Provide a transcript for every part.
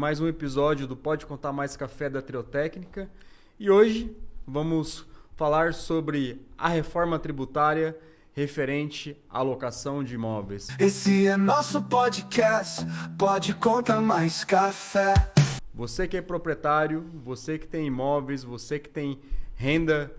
Mais um episódio do Pode Contar Mais Café da Triotécnica e hoje vamos falar sobre a reforma tributária referente à locação de imóveis. Esse é nosso podcast, Pode Contar Mais Café. Você que é proprietário, você que tem imóveis, você que tem renda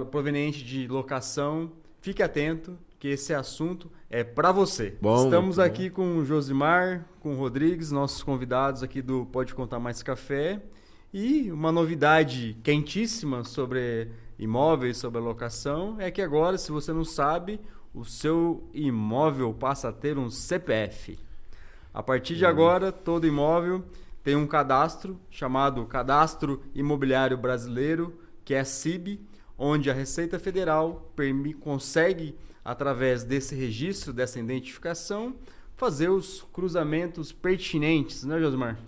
proveniente de locação, fique atento que esse assunto é para você. Estamos aqui com o Josimar, com o Rodrigues, nossos convidados aqui do Pode Contar Mais Café. E uma novidade quentíssima sobre imóveis, sobre a locação, é que agora, se você não sabe, o seu imóvel passa a ter um CPF. A partir de agora, todo imóvel tem um cadastro chamado Cadastro Imobiliário Brasileiro, que é CIB, onde a Receita Federal consegue, através desse registro, dessa identificação, fazer os cruzamentos pertinentes, né, Josimar?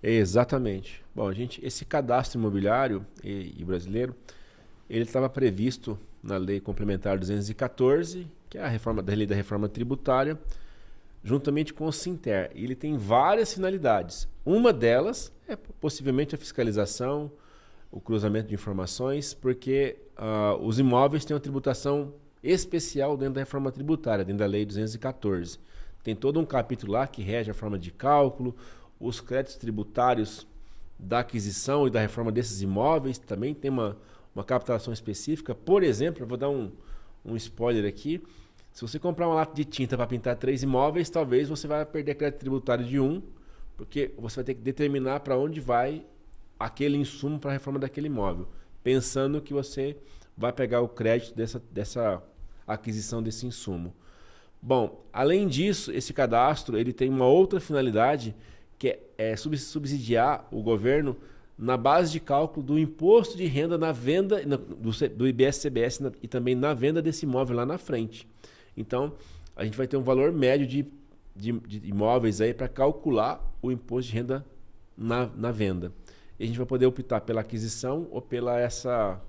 Exatamente. Bom, esse cadastro imobiliário e brasileiro, ele estava previsto na Lei Complementar 214, que é a Lei da Reforma Tributária, juntamente com o Sinter. E ele tem várias finalidades. Uma delas é possivelmente a fiscalização, o cruzamento de informações, porque os imóveis têm uma tributação especial dentro da reforma tributária, dentro da Lei 214. Tem todo um capítulo lá que rege a forma de cálculo, os créditos tributários da aquisição e da reforma desses imóveis, também tem uma captação específica. Por exemplo, eu vou dar um spoiler aqui, se você comprar uma lata de tinta para pintar 3 imóveis, talvez você vai perder crédito tributário de 1, porque você vai ter que determinar para onde vai aquele insumo para a reforma daquele imóvel, pensando que você vai pegar o crédito dessa aquisição desse insumo. Bom, além disso, esse cadastro ele tem uma outra finalidade, que é subsidiar o governo na base de cálculo do imposto de renda na venda do IBS-CBS e também na venda desse imóvel lá na frente. Então, a gente vai ter um valor médio de imóveis aí para calcular o imposto de renda na venda. E a gente vai poder optar pela aquisição ou pela essa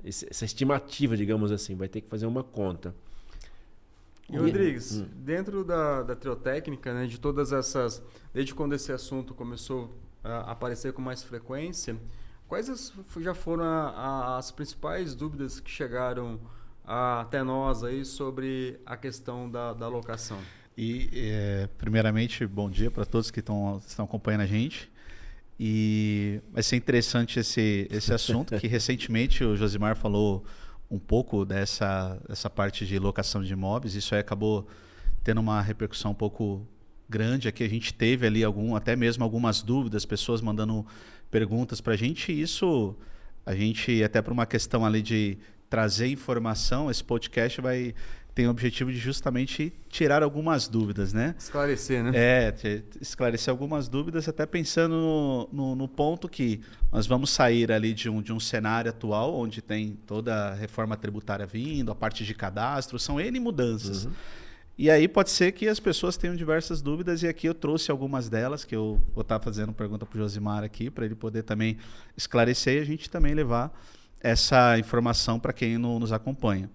estimativa, digamos assim. Vai ter que fazer uma conta. E Rodrigues, dentro da Triotécnica, né, de todas essas, desde quando esse assunto começou a aparecer com mais frequência, quais já foram as principais dúvidas que chegaram até nós aí sobre a questão da locação? Primeiramente, bom dia para todos que estão acompanhando a gente. E vai ser interessante esse assunto, que recentemente o Josimar falou um pouco dessa parte de locação de imóveis. Isso aí acabou tendo uma repercussão um pouco grande. Aqui a gente teve ali até mesmo algumas dúvidas, pessoas mandando perguntas para a gente. Isso a gente, até por uma questão ali de trazer informação, esse podcast tem o objetivo de justamente tirar algumas dúvidas, né? Esclarecer, né? Esclarecer algumas dúvidas, até pensando no ponto que nós vamos sair ali de um cenário atual, onde tem toda a reforma tributária vindo, a parte de cadastro, são N mudanças. Uhum. E aí pode ser que as pessoas tenham diversas dúvidas, e aqui eu trouxe algumas delas, que eu vou estar fazendo pergunta para o Josimar aqui, para ele poder também esclarecer e a gente também levar essa informação para quem nos acompanha.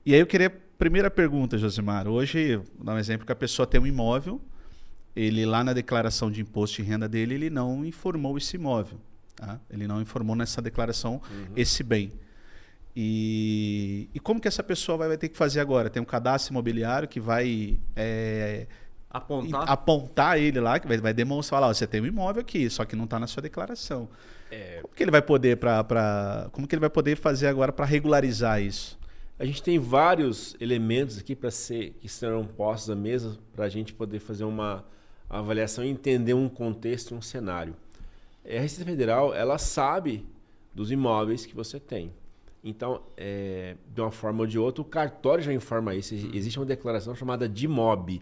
E aí eu queria... Primeira pergunta, Josimar. Hoje, vou dar um exemplo, que a pessoa tem um imóvel, ele lá na declaração de imposto de renda dele, ele não informou esse imóvel. Tá? Ele não informou nessa declaração esse bem. E como que essa pessoa vai ter que fazer agora? Tem um cadastro imobiliário que vai apontar ele lá, que vai demonstrar lá, você tem um imóvel aqui, só que não está na sua declaração. Como que ele vai poder como que ele vai poder fazer agora para regularizar isso? A gente tem vários elementos aqui que serão postos à mesa para a gente poder fazer uma avaliação e entender um contexto, um cenário. A Receita Federal, ela sabe dos imóveis que você tem. Então, de uma forma ou de outra, o cartório já informa isso. Existe uma declaração chamada DIMOB.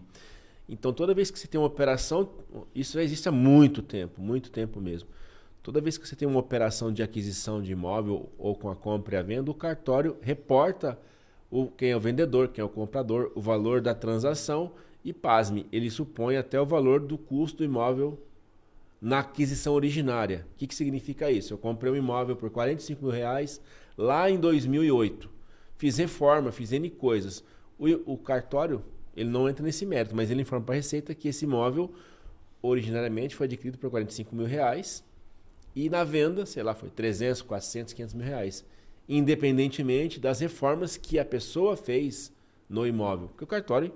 Então, toda vez que você tem uma operação, isso já existe há muito tempo mesmo. Toda vez que você tem uma operação de aquisição de imóvel ou com a compra e a venda, o cartório reporta quem é o vendedor, quem é o comprador, o valor da transação e, pasme, ele supõe até o valor do custo do imóvel na aquisição originária. O que significa isso? Eu comprei um imóvel por R$45 mil lá em 2008. Fiz reforma, fiz N coisas. O cartório, ele não entra nesse mérito, mas ele informa para a Receita que esse imóvel, originariamente foi adquirido por R$45 mil e na venda, sei lá, foi 300, 400, 500 mil reais. Independentemente das reformas que a pessoa fez no imóvel. Porque o cartório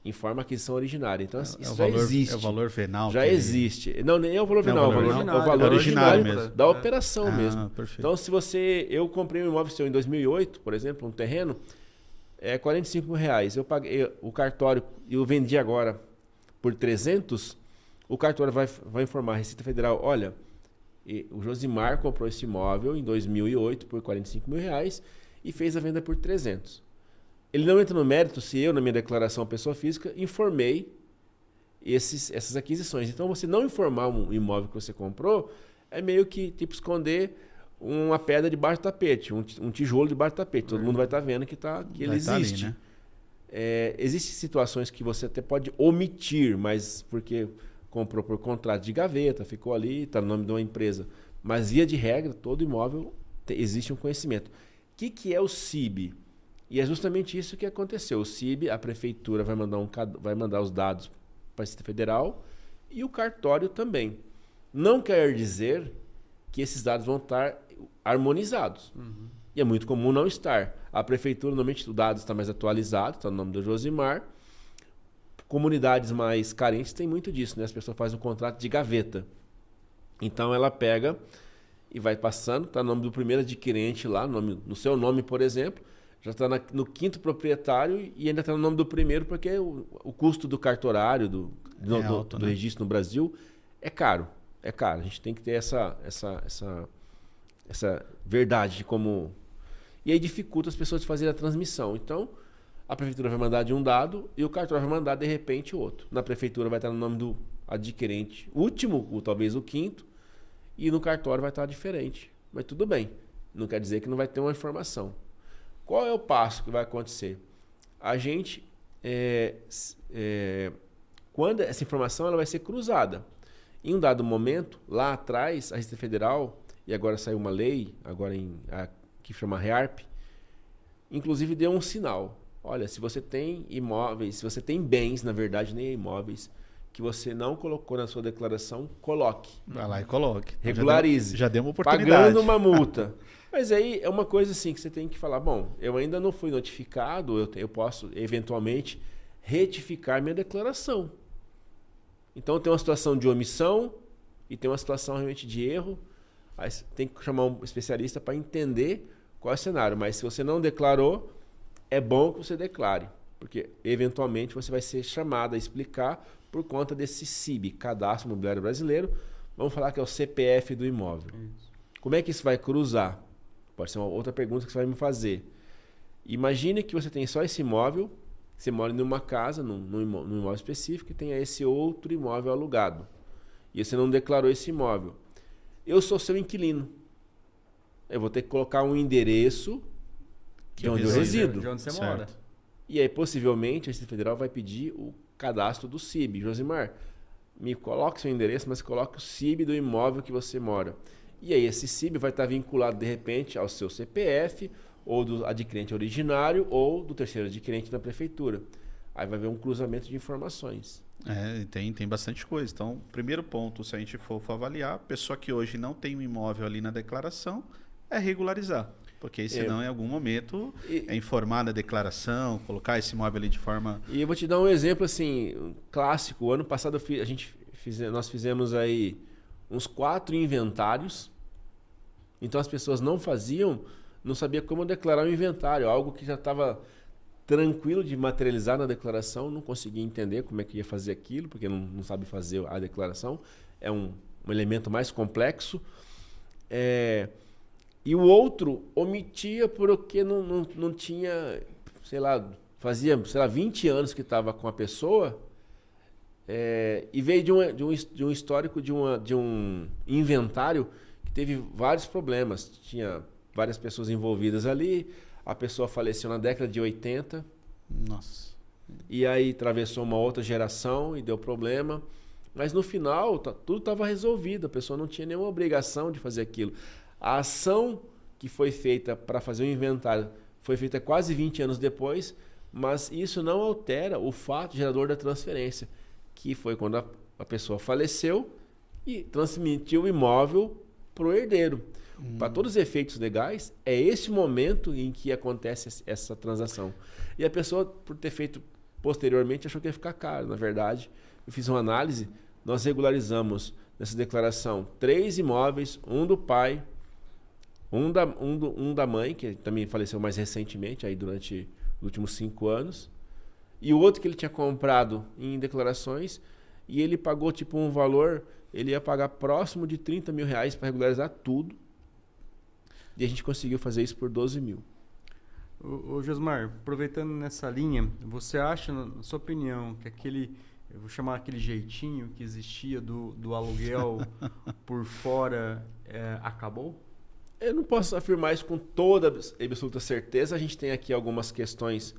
informa a aquisição originária. Então, isso já existe. É o valor venal. Já existe. Não, nem é o valor venal, é o valor originário mesmo. Da operação mesmo. Perfeito. Então, se eu comprei um imóvel seu em 2008, por exemplo, um terreno, é R$45 mil. Eu paguei o cartório e eu vendi agora por 300, o cartório vai informar a Receita Federal, olha, o Josimar comprou esse imóvel em 2008 por R$45 mil e fez a venda por 300. Ele não entra no mérito se eu, na minha declaração pessoa física, informei essas aquisições. Então, você não informar um imóvel que você comprou é meio que tipo esconder uma pedra debaixo do tapete, um tijolo debaixo do tapete. Todo mundo vai estar vendo que ele existe. Ali, né? Existem situações que você até pode omitir, mas porque comprou por contrato de gaveta, ficou ali, está no nome de uma empresa. Mas, via de regra, todo imóvel existe um conhecimento. O que é o CIB? E é justamente isso que aconteceu. O CIB, a prefeitura vai mandar os dados para a Receita Federal e o cartório também. Não quer dizer que esses dados vão estar harmonizados. Uhum. E é muito comum não estar. A prefeitura, normalmente, o dado está mais atualizado, está no nome do Josimar. Comunidades mais carentes têm muito disso, né? As pessoas fazem um contrato de gaveta. Então, ela pega e vai passando, está no nome do primeiro adquirente lá, no seu nome, por exemplo, já está no quinto proprietário e ainda está no nome do primeiro, porque o custo do cartorário, do registro no Brasil, é caro. É caro. A gente tem que ter essa verdade de como... E aí dificulta as pessoas de fazerem a transmissão. Então, a prefeitura vai mandar de um dado e o cartório vai mandar, de repente, outro. Na prefeitura vai estar no nome do adquirente último, ou talvez o quinto, e no cartório vai estar diferente. Mas tudo bem. Não quer dizer que não vai ter uma informação. Qual é o passo que vai acontecer? A gente, quando essa informação ela vai ser cruzada. Em um dado momento, lá atrás, a Receita Federal, e agora saiu uma lei, que chama REARP, inclusive deu um sinal. Olha, se você tem imóveis, se você tem bens, na verdade nem imóveis, que você não colocou na sua declaração, coloque. Vai lá e coloque. Regularize. Já deu uma oportunidade. Pagando uma multa. Mas aí é uma coisa assim que você tem que falar, bom, eu ainda não fui notificado, eu posso eventualmente retificar minha declaração. Então tem uma situação de omissão e tem uma situação realmente de erro. Aí você tem que chamar um especialista para entender qual é o cenário. Mas se você não declarou, é bom que você declare, porque eventualmente você vai ser chamado a explicar por conta desse CIB, Cadastro Imobiliário Brasileiro. Vamos falar que é o CPF do imóvel. Isso. Como é que isso vai cruzar? Pode ser uma outra pergunta que você vai me fazer. Imagine que você tem só esse imóvel, você mora em uma casa, num imóvel específico, e tem esse outro imóvel alugado. E você não declarou esse imóvel. Eu sou seu inquilino. Eu vou ter que colocar um endereço de onde eu resido. De onde você mora. E aí, possivelmente, a Receita Federal vai pedir o cadastro do CIB. Josimar, me coloque seu endereço, mas coloque o CIB do imóvel que você mora. E aí esse CIB vai estar vinculado, de repente, ao seu CPF, ou do adquirente originário, ou do terceiro adquirente da prefeitura. Aí vai haver um cruzamento de informações. Tem bastante coisa. Então, primeiro ponto, se a gente for avaliar, a pessoa que hoje não tem um imóvel ali na declaração, é regularizar. Porque senão, em algum momento, é informar na declaração, colocar esse imóvel ali de forma... E eu vou te dar um exemplo, assim, clássico. O ano passado nós fizemos aí uns 4 inventários. Então as pessoas não sabiam como declarar o inventário, algo que já estava tranquilo de materializar na declaração, não conseguia entender como é que ia fazer aquilo, porque não sabe fazer a declaração, é um elemento mais complexo. E o outro omitia porque não tinha, fazia 20 anos que estava com a pessoa, e veio de um histórico de um inventário que teve vários problemas. Tinha várias pessoas envolvidas ali, a pessoa faleceu na década de 80. Nossa. E aí atravessou uma outra geração e deu problema. Mas no final, tudo estava resolvido, a pessoa não tinha nenhuma obrigação de fazer aquilo. A ação que foi feita para fazer o inventário foi feita quase 20 anos depois, mas isso não altera o fato gerador da transferência, que foi quando a pessoa faleceu e transmitiu o imóvel para o herdeiro. Para todos os efeitos legais, é esse momento em que acontece essa transação. E a pessoa, por ter feito posteriormente, achou que ia ficar caro. Na verdade, eu fiz uma análise, nós regularizamos nessa declaração 3 imóveis, um do pai, um da mãe, que também faleceu mais recentemente, aí durante os últimos 5 anos, e o outro que ele tinha comprado em declarações, e ele pagou tipo um valor, ele ia pagar próximo de 30 mil reais para regularizar tudo, e a gente conseguiu fazer isso por 12 mil. Ô Josmar, aproveitando nessa linha, você acha, na sua opinião, que eu vou chamar aquele jeitinho que existia do aluguel por fora, acabou? Eu não posso afirmar isso com toda absoluta certeza. A gente tem aqui algumas questões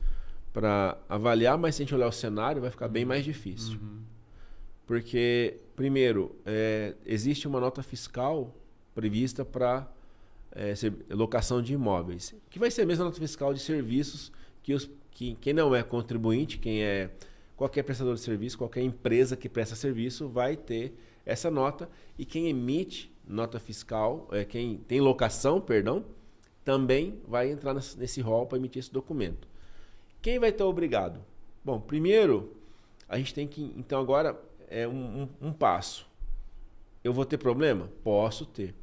para avaliar, mas se a gente olhar o cenário, vai ficar bem mais difícil. Porque, primeiro, existe uma nota fiscal prevista para locação de imóveis, que vai ser a mesma nota fiscal de serviços que quem não é contribuinte, qualquer prestador de serviço, qualquer empresa que presta serviço vai ter essa nota, e quem emite nota fiscal, quem tem locação, perdão, também vai entrar nesse rol para emitir esse documento. Quem vai estar obrigado? Bom, primeiro, a gente tem que, então agora, um passo. Eu vou ter problema? Posso ter.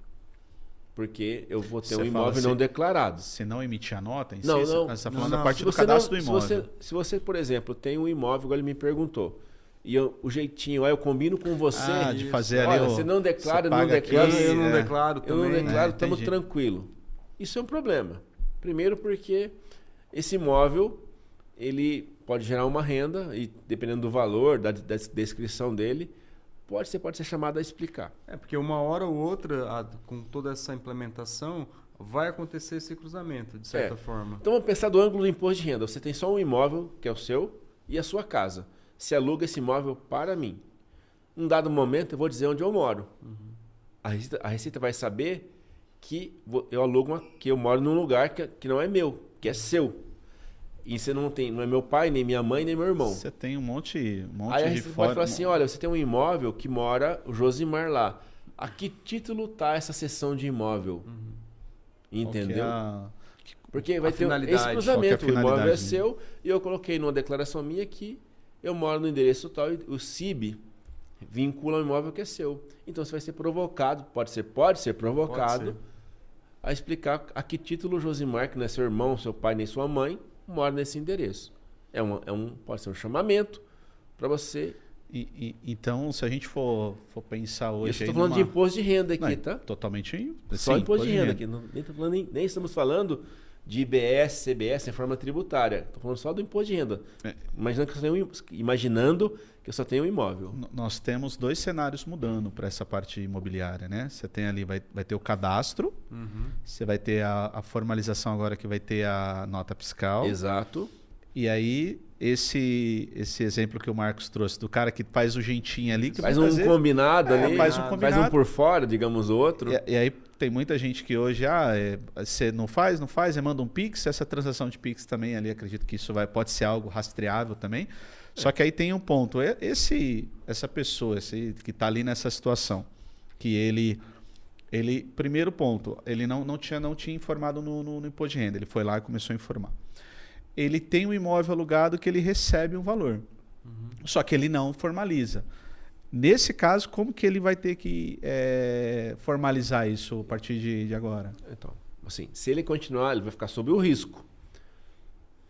Porque eu vou ter um imóvel não declarado. Se não emitir a nota em si, não. Você está falando da parte do cadastro do imóvel. Se você, por exemplo, tem um imóvel, igual ele me perguntou, e o jeitinho, eu combino com você. De fazer ali. Olha, você não declara, eu não declaro. Eu não declaro também. Eu não declaro, estamos tranquilo. Isso é um problema. Primeiro porque esse imóvel, ele pode gerar uma renda, e dependendo do valor, da descrição dele, pode ser chamado a explicar. Porque uma hora ou outra, com toda essa implementação, vai acontecer esse cruzamento, de certa forma. Então vamos pensar do ângulo do imposto de renda. Você tem só um imóvel, que é o seu, e a sua casa. Você aluga esse imóvel para mim. Num dado momento, eu vou dizer onde eu moro. A Receita vai saber que eu alugo, que eu moro num lugar que não é meu, que é seu. E você não é meu pai, nem minha mãe, nem meu irmão. Você tem um monte aí de você fora. pode falar assim, olha, você tem um imóvel que mora o Josimar lá. A que título está essa cessão de imóvel? Entendeu? Porque vai ter esse cruzamento. O imóvel é seu e eu coloquei numa declaração minha que eu moro no endereço tal e o CIB vincula o imóvel que é seu. Então você vai ser provocado, pode ser provocado a explicar a que título o Josimar, que não é seu irmão, seu pai, nem sua mãe, mora nesse endereço. Pode ser um chamamento para você. Então, se a gente for pensar hoje... Estou falando de imposto de renda aqui, tá? Totalmente. Só imposto de renda aqui. Nem estamos falando de IBS, CBS, reforma tributária. Estou falando só do imposto de renda. Imaginando que eu só tenho um imóvel. Nós temos 2 cenários mudando para essa parte imobiliária, né? Você tem ali, vai ter o cadastro, você vai ter a formalização agora, que vai ter a nota fiscal. Exato. E aí, esse exemplo que o Marcos trouxe, do cara que faz o jeitinho ali... Que faz um combinado ali, faz um por fora, digamos, outro. E aí tem muita gente que hoje, você não faz, você manda um Pix, essa transação de Pix também ali, acredito que isso pode ser algo rastreável também. Só que aí tem um ponto, essa pessoa que está ali nessa situação, que ele primeiro ponto, ele não tinha informado no imposto de renda, ele foi lá e começou a informar. Ele tem um imóvel alugado que ele recebe um valor. Só que ele não formaliza. Nesse caso, como que ele vai ter que formalizar isso a partir de agora? Então, assim, se ele continuar, ele vai ficar sob o risco.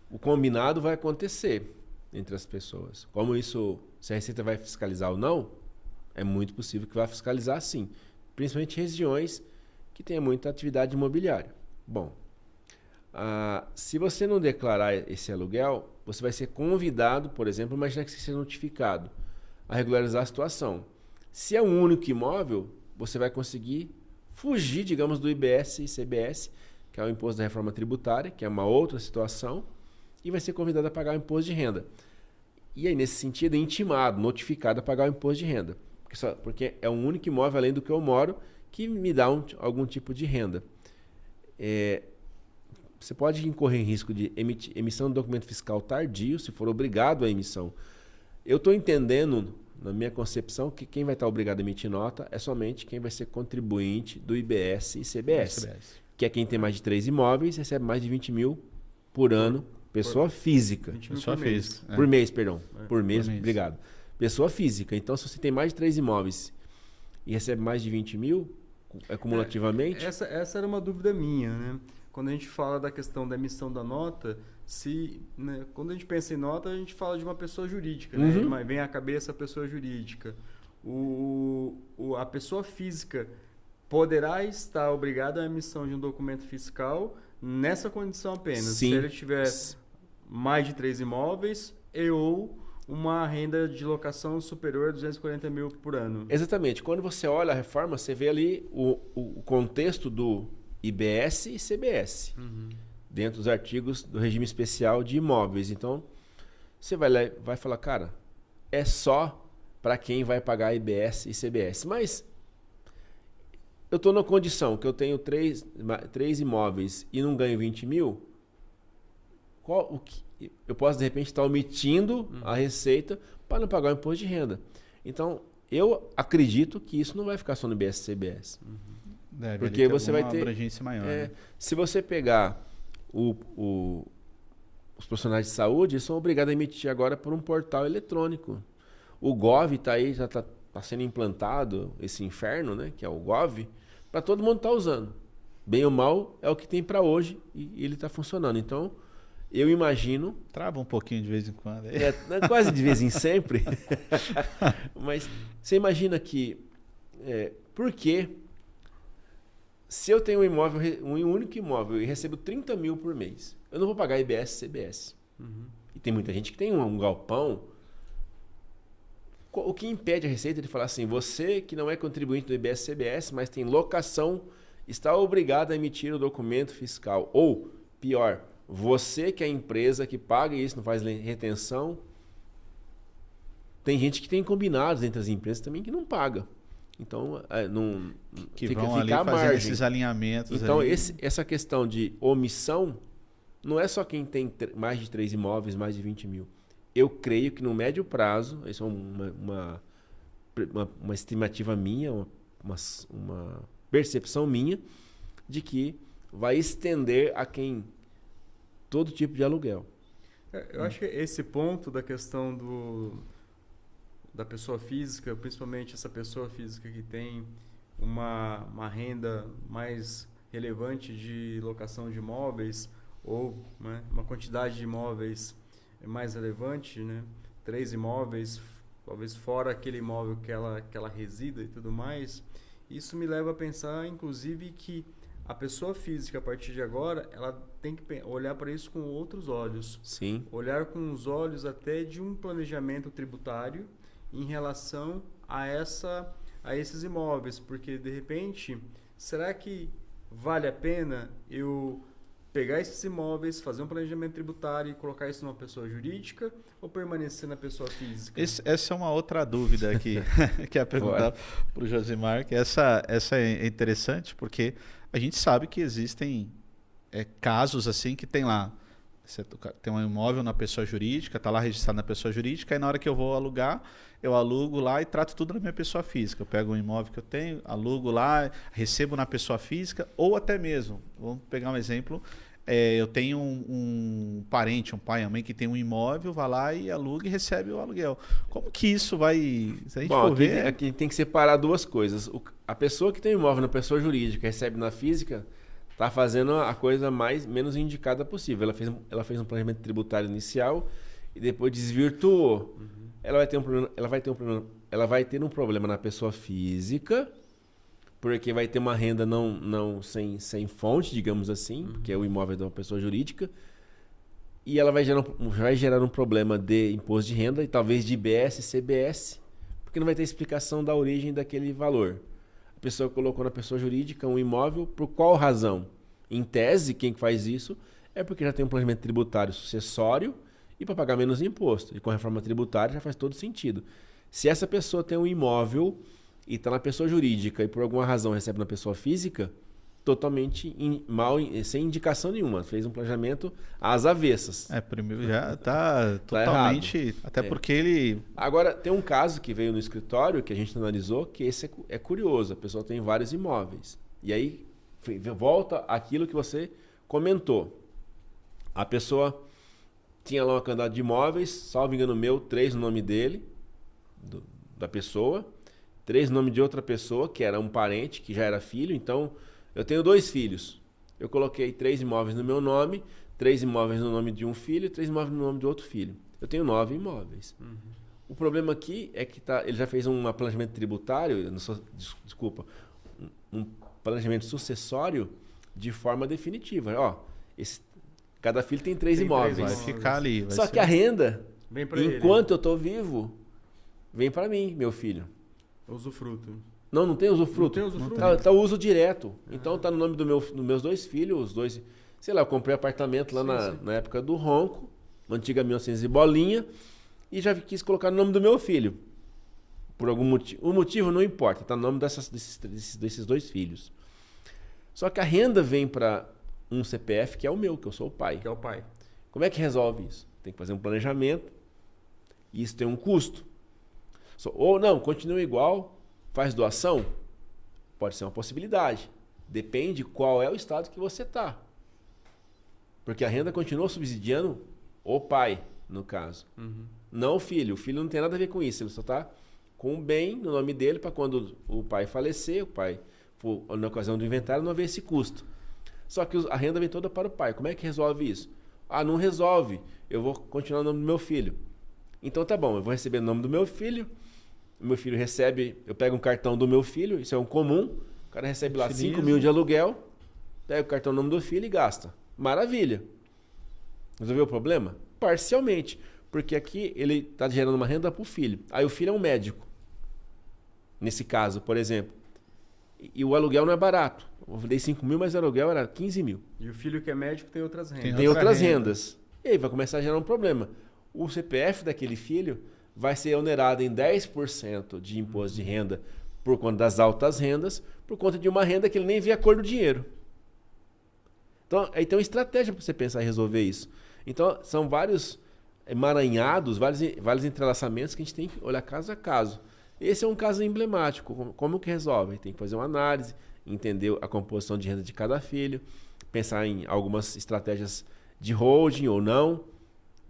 O combinado vai acontecer entre as pessoas. Como isso, se a Receita vai fiscalizar ou não, é muito possível que vá fiscalizar sim. Principalmente regiões que tenham muita atividade imobiliária. Bom, se você não declarar esse aluguel, você vai ser convidado, por exemplo, imagina que você seja notificado a regularizar a situação. Se é um único imóvel, você vai conseguir fugir, digamos, do IBS e CBS, que é o Imposto da Reforma Tributária, que é uma outra situação, e vai ser convidado a pagar o imposto de renda. E aí, nesse sentido, é intimado, notificado a pagar o imposto de renda. Porque é um único imóvel, além do que eu moro, que me dá algum tipo de renda. Você pode incorrer em risco de emissão de documento fiscal tardio, se for obrigado à emissão. Eu estou entendendo, na minha concepção, que quem vai estar obrigado a emitir nota é somente quem vai ser contribuinte do IBS e CBS. Que é quem tem mais de 3 imóveis, recebe mais de 20 mil por ano, pessoa física. 20 mil Pessoa por mês. física. Por mês, perdão. É. Por mês, Por mês. obrigado. Pessoa física. Então, se você tem mais de 3 imóveis e recebe mais de 20 mil, acumulativamente... Essa era uma dúvida minha, né? Quando a gente fala da questão da emissão da nota, né, quando a gente pensa em nota, a gente fala de uma pessoa jurídica, né? Uhum. Vem à cabeça a pessoa jurídica. A pessoa física poderá estar obrigada à emissão de um documento fiscal nessa condição apenas. Sim. Se ele tiver mais de 3 imóveis ou uma renda de locação superior a 240 mil por ano. Exatamente. Quando você olha a reforma, você vê ali o contexto do IBS e CBS, dentro dos artigos do regime especial de imóveis. Então, você vai lá e vai falar, cara, é só para quem vai pagar IBS e CBS. Mas eu estou na condição que eu tenho 3 imóveis e não ganho 20 mil, eu posso, de repente, estar omitindo a receita para não pagar o imposto de renda. Então, eu acredito que isso não vai ficar só no IBS e CBS. Porque você vai ter abrangência maior. Né? Se você pegar os profissionais de saúde, eles são obrigados a emitir agora por um portal eletrônico. O Gov está aí, já está sendo implantado, esse inferno, né, que é o Gov, para todo mundo estar usando. Bem ou mal, é o que tem para hoje e ele está funcionando. Então, eu imagino... Trava um pouquinho de vez em quando. Quase de vez em sempre. Mas você imagina que... por que... Se eu tenho um único imóvel e recebo 30 mil por mês, eu não vou pagar IBS e CBS. E tem muita gente que tem um galpão. O que impede a Receita de falar assim, você que não é contribuinte do IBS e CBS, mas tem locação, está obrigado a emitir o documento fiscal. Ou, pior, você que é a empresa que paga isso, não faz retenção. Tem gente que tem combinados entre as empresas também que não paga. Então, não que fica vão ali à fazendo margem. esses alinhamentos. Então, ali. Essa questão de omissão não é só quem tem mais de 3 imóveis, mais de 20 mil. Eu creio que no médio prazo, isso é uma estimativa minha, uma percepção minha, de que vai estender a quem todo tipo de aluguel. Eu acho que esse ponto da questão da pessoa física, principalmente essa pessoa física que tem uma renda mais relevante de locação de imóveis ou, né, uma quantidade de imóveis mais relevante, né, 3 imóveis, talvez fora aquele imóvel que ela resida e tudo mais, isso me leva a pensar, inclusive, que a pessoa física, a partir de agora, ela tem que olhar para isso com outros olhos. Sim. Olhar com os olhos até de um planejamento tributário em relação a esses imóveis, porque de repente, será que vale a pena eu pegar esses imóveis, fazer um planejamento tributário e colocar isso numa pessoa jurídica ou permanecer na pessoa física? Essa é uma outra dúvida aqui que é perguntar para o Josimar, que essa é interessante, porque a gente sabe que existem casos assim que tem lá, você tem um imóvel na pessoa jurídica, está lá registrado na pessoa jurídica, e na hora que eu vou alugar, eu alugo lá e trato tudo na minha pessoa física. Eu pego um imóvel que eu tenho, alugo lá, recebo na pessoa física, ou até mesmo, vamos pegar um exemplo, eu tenho um parente, um pai, uma mãe que tem um imóvel, vai lá e aluga e recebe o aluguel. Como que isso vai... Se a gente for ver... Aqui tem que separar duas coisas. A pessoa que tem um imóvel na pessoa jurídica e recebe na física... está fazendo a coisa menos indicada possível. Ela fez um planejamento tributário inicial e depois desvirtuou. Ela vai ter um problema na pessoa física, porque vai ter uma renda sem fonte, digamos assim, porque é o imóvel de uma pessoa jurídica, e ela vai gerar um problema de imposto de renda e talvez de IBS e CBS, porque não vai ter explicação da origem daquele valor. A pessoa colocou na pessoa jurídica um imóvel, por qual razão? Em tese, quem faz isso é porque já tem um planejamento tributário sucessório e para pagar menos imposto. E com a reforma tributária já faz todo sentido. Se essa pessoa tem um imóvel e está na pessoa jurídica e por alguma razão recebe na pessoa física, totalmente sem indicação nenhuma. Fez um planejamento às avessas. Primeiro já tá totalmente... Errado. Até porque ele... Agora, tem um caso que veio no escritório, que a gente analisou, que esse é curioso. A pessoa tem vários imóveis. E aí, volta àquilo que você comentou. A pessoa tinha lá uma quantidade de imóveis, salvo engano meu, 3 no nome dele, da pessoa, 3 no nome de outra pessoa, que era um parente, que já era filho. Então, eu tenho 2 filhos. Eu coloquei 3 imóveis no meu nome, 3 imóveis no nome de um filho e 3 imóveis no nome de outro filho. Eu tenho 9 imóveis. O problema aqui é que ele já fez um planejamento tributário, um planejamento sucessório de forma definitiva. Ó, cada filho tem 3 imóveis. Vai ficar ali. Só que a renda, enquanto ele. eu estou vivo, vem para mim, meu filho. Usufruto. Não tem usufruto. Não tem usufruto. Tá uso direto. Então tá no nome dos meus 2 filhos, os 2. Sei lá, eu comprei apartamento lá na época do Ronco, uma antiga 1900 e bolinha, e já quis colocar no nome do meu filho. Por algum motivo. O motivo não importa, tá no nome desses 2 filhos. Só que a renda vem para um CPF que é o meu, que eu sou o pai. Que é o pai. Como é que resolve isso? Tem que fazer um planejamento, e isso tem um custo. Ou não, continua igual, faz doação? Pode ser uma possibilidade. Depende qual é o estado que você está. Porque a renda continua subsidiando o pai, no caso. Não o filho. O filho não tem nada a ver com isso. Ele só está com o bem no nome dele para quando o pai falecer, o pai for na ocasião do inventário, não haver esse custo. Só que a renda vem toda para o pai. Como é que resolve isso? Não resolve. Eu vou continuar no nome do meu filho. Então tá bom, eu vou receber o nome do meu filho. Meu filho recebe, eu pego um cartão do meu filho, isso é um comum. O cara recebe lá 5 mil de aluguel, pega o cartão no nome do filho e gasta. Maravilha. Resolveu o problema? Parcialmente. Porque aqui ele está gerando uma renda para o filho. Aí o filho é um médico. Nesse caso, por exemplo. E o aluguel não é barato. Eu dei 5 mil, mas o aluguel era 15 mil. E o filho que é médico tem outras rendas. Tem outras rendas. E aí vai começar a gerar um problema. O CPF daquele filho vai ser onerado em 10% de imposto de renda por conta das altas rendas, por conta de uma renda que ele nem vê a cor do dinheiro. Então, aí tem uma estratégia para você pensar em resolver isso. Então, são vários emaranhados, vários entrelaçamentos que a gente tem que olhar caso a caso. Esse é um caso emblemático. Como que resolve? Tem que fazer uma análise, entender a composição de renda de cada filho, pensar em algumas estratégias de holding ou não.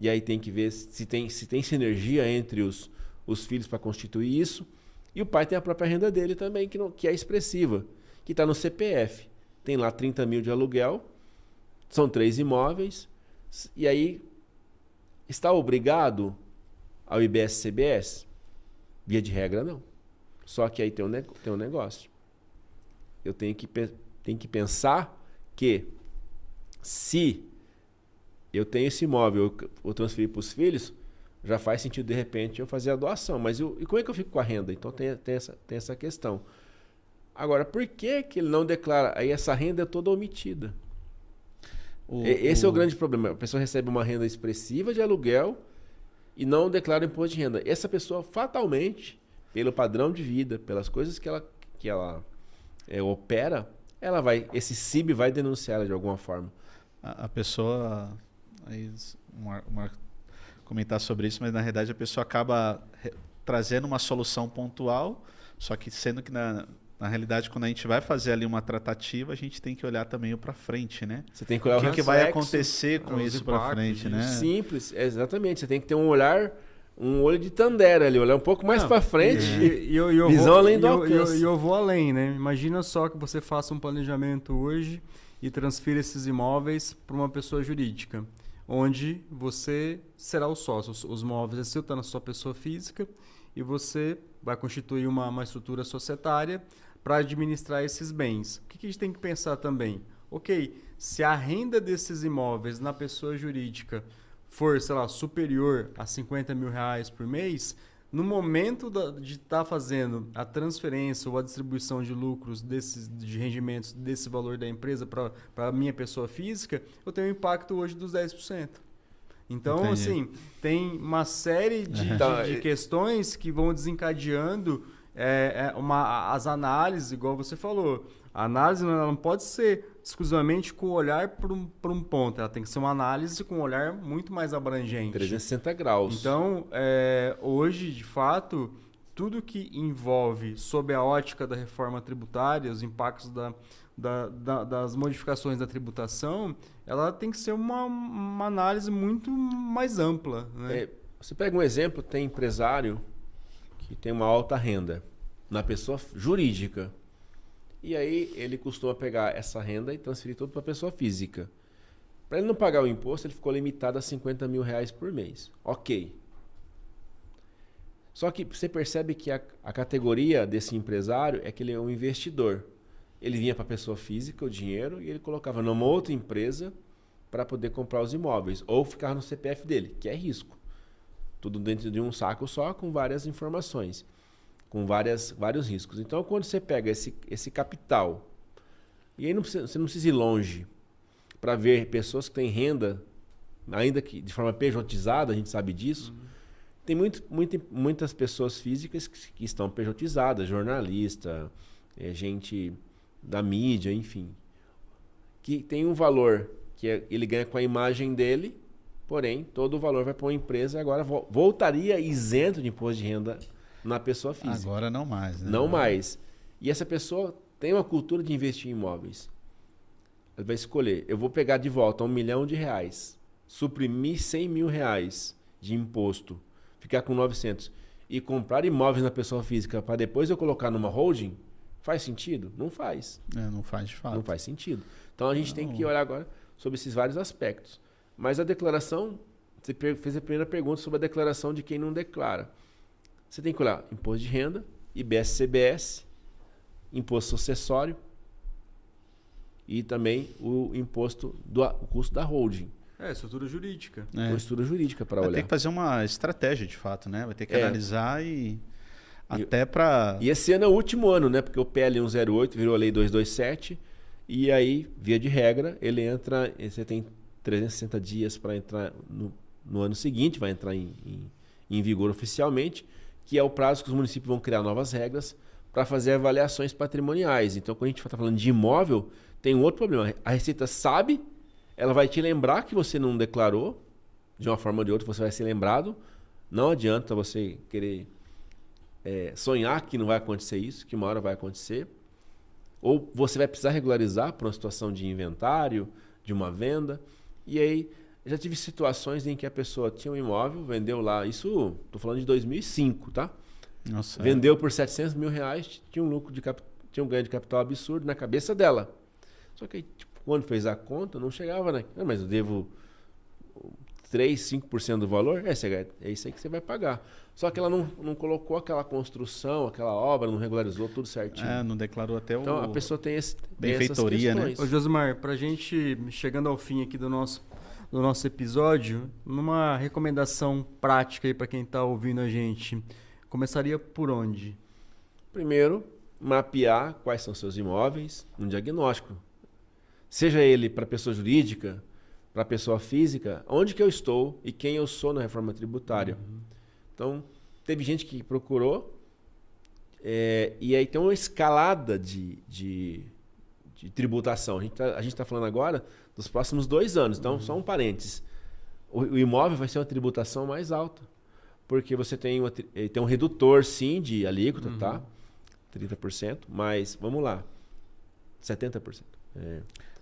E aí tem que ver se tem sinergia entre os filhos para constituir isso. E o pai tem a própria renda dele também, que é expressiva, que está no CPF. Tem lá 30 mil de aluguel, são 3 imóveis, e aí está obrigado ao IBS-CBS? Via de regra, não. Só que aí tem um negócio. Eu tenho que pensar que se eu tenho esse imóvel, eu transferi para os filhos, já faz sentido, de repente, eu fazer a doação. Mas e como é que eu fico com a renda? Então tem essa questão. Agora, por que ele não declara? Aí essa renda é toda omitida. Esse é o grande problema. A pessoa recebe uma renda expressiva de aluguel e não declara imposto de renda. Essa pessoa, fatalmente, pelo padrão de vida, pelas coisas que ela opera, esse CIB vai denunciar ela de alguma forma. A pessoa... comentar sobre isso, mas na realidade a pessoa acaba trazendo uma solução pontual, só que sendo que na realidade quando a gente vai fazer ali uma tratativa, a gente tem que olhar também para frente, né? Você tem que olhar o que vai acontecer com isso para frente, né? Simples, exatamente. Você tem que ter um olho de Tandera ali, olhar um pouco mais para frente, visão além do alcance. E eu vou além, né? Imagina só que você faça um planejamento hoje e transfira esses imóveis para uma pessoa jurídica, onde você será o sócio. Os imóveis é seu, está na sua pessoa física, e você vai constituir uma estrutura societária para administrar esses bens. O que a gente tem que pensar também? Ok, se a renda desses imóveis na pessoa jurídica for, sei lá, superior a R$50 mil por mês, no momento de estar fazendo a transferência ou a distribuição de lucros de rendimentos desse valor da empresa para a minha pessoa física, eu tenho um impacto hoje dos 10%. Então, assim, tem uma série de questões que vão desencadeando as análises, igual você falou, a análise ela não pode ser exclusivamente com o olhar para um ponto, ela tem que ser uma análise com um olhar muito mais abrangente. 360 graus. Então, hoje, de fato, tudo que envolve, sob a ótica da reforma tributária, os impactos das modificações da tributação, ela tem que ser uma análise muito mais ampla. Né? Você pega um exemplo, tem empresário que tem uma alta renda na pessoa jurídica. E aí ele costuma pegar essa renda e transferir tudo para a pessoa física. Para ele não pagar o imposto, ele ficou limitado a R$50 mil por mês. Ok. Só que você percebe que a categoria desse empresário é que ele é um investidor. Ele vinha para a pessoa física o dinheiro e ele colocava numa outra empresa para poder comprar os imóveis. Ou ficar no CPF dele, que é risco. Tudo dentro de um saco só, com várias informações. Com vários riscos. Então, quando você pega esse capital, e aí você não precisa ir longe para ver pessoas que têm renda, ainda que de forma pejotizada, a gente sabe disso. Tem muitas pessoas físicas que estão pejotizadas, jornalista, gente da mídia, enfim, que tem um valor que ele ganha com a imagem dele, porém, todo o valor vai para uma empresa e agora voltaria isento de imposto de renda na pessoa física. Agora não mais, né? Não mais. E essa pessoa tem uma cultura de investir em imóveis. Ele vai escolher, eu vou pegar de volta R$1 milhão, suprimir R$100 mil de imposto, ficar com 900 e comprar imóveis na pessoa física para depois eu colocar numa holding, faz sentido? Não faz. Não faz de fato. Não faz sentido. Então a gente tem que olhar agora sobre esses vários aspectos. Mas a declaração, você fez a primeira pergunta sobre a declaração de quem não declara. Você tem que olhar imposto de renda, IBS, CBS, imposto sucessório e também o imposto o custo da holding. Estrutura jurídica. Uma estrutura jurídica para olhar. Vai ter que fazer uma estratégia de fato, né? Vai ter que analisar até para... E esse ano é o último ano, né? Porque o PL 108 virou a Lei 227 e aí, via de regra, ele entra... Você tem 360 dias para entrar no ano seguinte, vai entrar em vigor oficialmente, que é o prazo que os municípios vão criar novas regras para fazer avaliações patrimoniais. Então, quando a gente está falando de imóvel, tem um outro problema. A Receita sabe, ela vai te lembrar que você não declarou, de uma forma ou de outra você vai ser lembrado. Não adianta você querer sonhar que não vai acontecer isso, que uma hora vai acontecer. Ou você vai precisar regularizar por uma situação de inventário, de uma venda. E aí, já tive situações em que a pessoa tinha um imóvel, vendeu lá, isso, estou falando de 2005, tá? Nossa, vendeu por R$700 mil, tinha um ganho de capital absurdo na cabeça dela. Só que quando fez a conta, não chegava, né? Mas eu devo 3, 5% do valor, é isso aí que você vai pagar. Só que ela não colocou aquela construção, aquela obra, não regularizou tudo certinho. Não declarou até o... Então a pessoa tem benfeitoria, né? Ô Josimar, pra gente, chegando ao fim aqui do nosso episódio, numa recomendação prática aí para quem está ouvindo a gente, começaria por onde? Primeiro, mapear quais são seus imóveis, um diagnóstico. Seja ele para pessoa jurídica, para pessoa física, onde que eu estou e quem eu sou na reforma tributária. Então, teve gente que procurou e aí tem uma escalada de tributação. A gente tá falando agora dos próximos 2 anos. Então, só um parênteses. O imóvel vai ser uma tributação mais alta. Porque você tem um redutor, sim, de alíquota, tá? 30%, mas, vamos lá, 70%.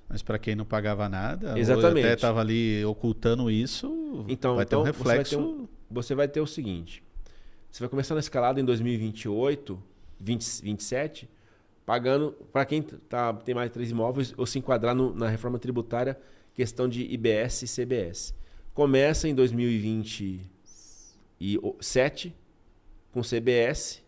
Mas para quem não pagava nada, exatamente, ou até estava ali ocultando isso, vai ter um reflexo. Você vai ter o seguinte, você vai começar na escalada em 2028, 2027, pagando, para quem tem mais de 3 imóveis, ou se enquadrar na reforma tributária, questão de IBS e CBS. Começa em 2027 com CBS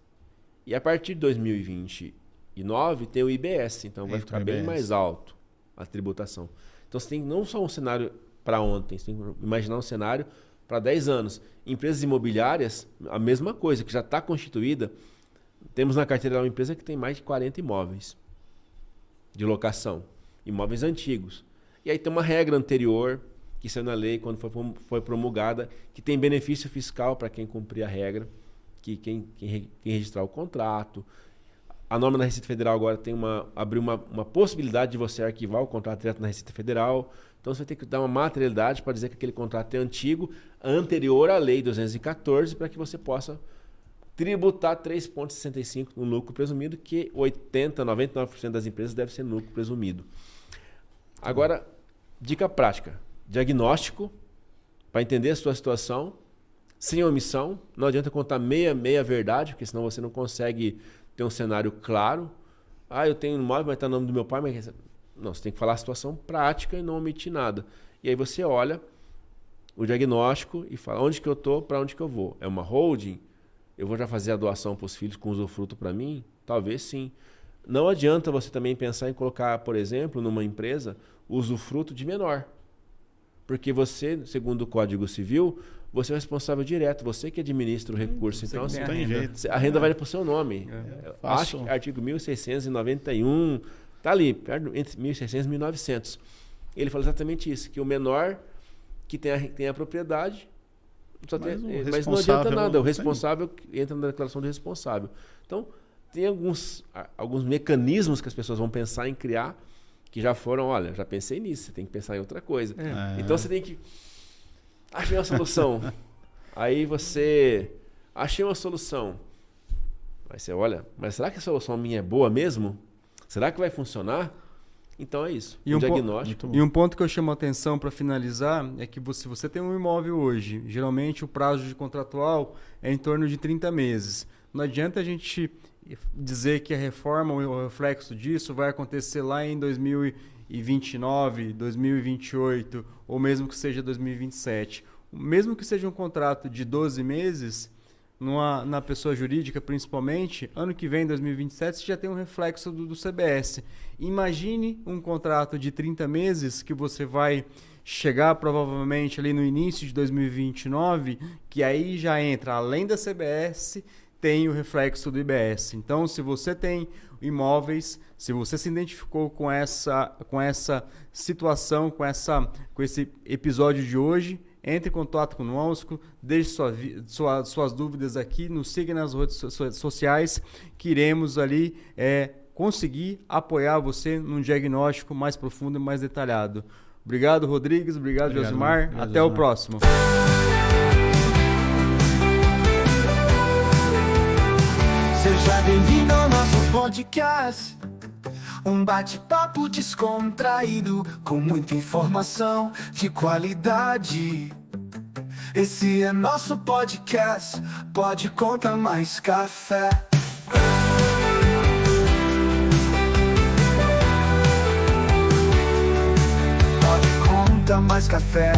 e a partir de 2029 tem o IBS, então vai ficar bem mais alto a tributação. Então você tem não só um cenário para ontem, você tem que imaginar um cenário para 10 anos. Empresas imobiliárias, a mesma coisa, que já está constituída. Temos na carteira uma empresa que tem mais de 40 imóveis de locação, imóveis antigos. E aí tem uma regra anterior, que saiu na lei quando foi promulgada, que tem benefício fiscal para quem cumprir a regra. que quem registrar o contrato. A norma da Receita Federal agora abriu uma possibilidade de você arquivar o contrato direto na Receita Federal. Então você vai ter que dar uma materialidade para dizer que aquele contrato é antigo, anterior à Lei 214, para que você possa tributar 3,65% no lucro presumido, que 99% das empresas deve ser lucro presumido. Agora, dica prática. Diagnóstico, para entender a sua situação, sem omissão. Não adianta contar meia verdade, porque senão você não consegue ter um cenário claro. Eu tenho um imóvel, mas está no nome do meu pai. Mas... Não, você tem que falar a situação prática e não omitir nada. E aí você olha o diagnóstico e fala onde que eu estou, para onde que eu vou. É uma holding? Eu vou já fazer a doação para os filhos com usufruto para mim? Talvez sim. Não adianta você também pensar em colocar, por exemplo, numa empresa, usufruto de menor. Porque você, segundo o Código Civil, você é o responsável direto, você que administra o recurso. Então, assim, a renda vai para o seu nome. Acho que artigo 1691, está ali, entre 1.600 e 1.900. Ele fala exatamente isso, que o menor que tem a propriedade, mas não adianta nada, o responsável entra na declaração de responsável. Então, tem alguns mecanismos que as pessoas vão pensar em criar, que já foram, olha, já pensei nisso, você tem que pensar em outra coisa. Então você tem que... Achei uma solução. Aí você... Achei uma solução. Aí você olha, mas será que a solução minha é boa mesmo? Será que vai funcionar? Então é isso. E um ponto que eu chamo a atenção para finalizar é que se você tem um imóvel hoje, geralmente o prazo de contratual é em torno de 30 meses. Não adianta a gente dizer que a reforma, o reflexo disso vai acontecer lá em 2029, 2028 ou mesmo que seja 2027. Mesmo que seja um contrato de 12 meses, na pessoa jurídica principalmente, ano que vem, 2027, você já tem um reflexo do CBS. Imagine um contrato de 30 meses que você vai chegar provavelmente ali no início de 2029, que aí já entra, além da CBS, tem o reflexo do IBS. Então, se você tem imóveis, se você se identificou com essa situação, com esse episódio de hoje, entre em contato conosco, deixe suas dúvidas aqui, nos siga nas redes sociais, que iremos ali conseguir apoiar você num diagnóstico mais profundo e mais detalhado. Obrigado, Rodrigues. Obrigado, Josimar. Obrigado, até o próximo. Seja bem-vindo ao nosso podcast. Um bate-papo descontraído, com muita informação de qualidade. Esse é nosso podcast, Pode Contar Mais Café. Pode Contar Mais Café.